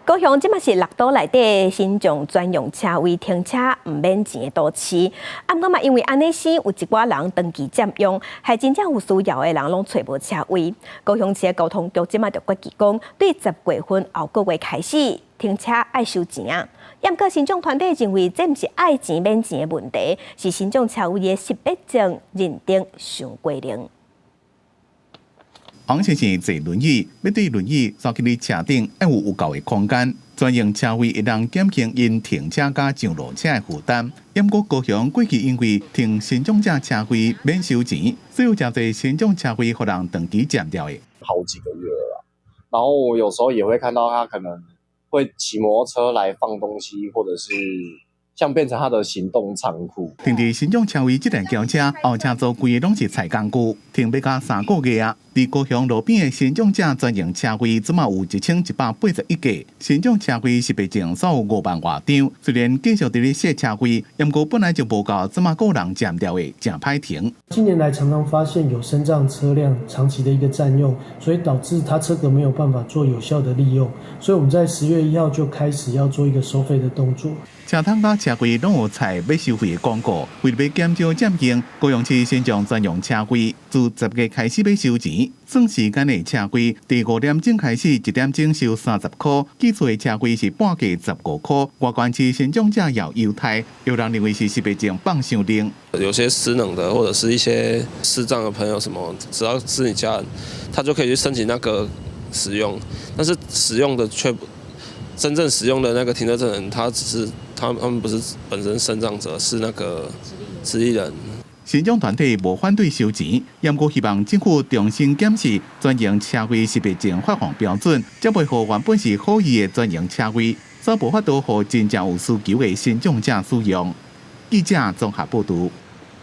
高雄即马是6都内底新种专用车位停车唔免钱的都市，啊，毋过嘛，因为安尼时有一寡人登记占用，害真正有需要的人拢找无车位。高雄市的交通局即马就决议讲，对10月份后个月开始停车爱收钱啊。也毋过新种团队认为，这毋是爱钱免钱的问题，是新种车位的识别证认定上过零。黄先生坐轮椅，要对轮椅走去你车顶，要有够的空间。专用车位会当减轻因停车甲上路车的负担。不过高雄过去因为停新种者车位免收钱，所以有真侪新种车位互人长期占掉的。好几个月了啦，然后我有时候也会看到他可能会骑摩托车来放东西，或者是像变成他的行动仓库。停伫新种车位这辆轿车后车座规个拢是菜工具，停要到3个月啊。伫高雄路边的新种者专用车位，总嘛有1181架。新种车位识别证少有5万外张，虽然继续伫咧设车位，不过本来就无够，总嘛个人占掉的，真歹停。近年来常常发现有身障车辆长期的一个占用，所以导致它车格没有办法做有效的利用，所以我们在10月1号就开始要做一个收费的动作。车窗甲车柜拢有采要收费的广告，为了要减少占用，高雄市先将专用车柜自10月开始要收钱。算时间的车柜，第5点钟开始1点钟收30块，基础的车柜是半价15块。外观市先将者要优待，有人认为是识别证放伤灵。有些失能的或者是一些视障的朋友什么，只要是你家人，他就可以去申请那个使用，但是使用的却真正使用的那个停车证人，他们不是本身身障者，是那个持力人。新种团体无反对收钱，不过希望政府重新检视专用车位识别证发放标准，才袂互原本是好意的专用车位，所无法度互真正有需求的新种者使用。记者综合报道。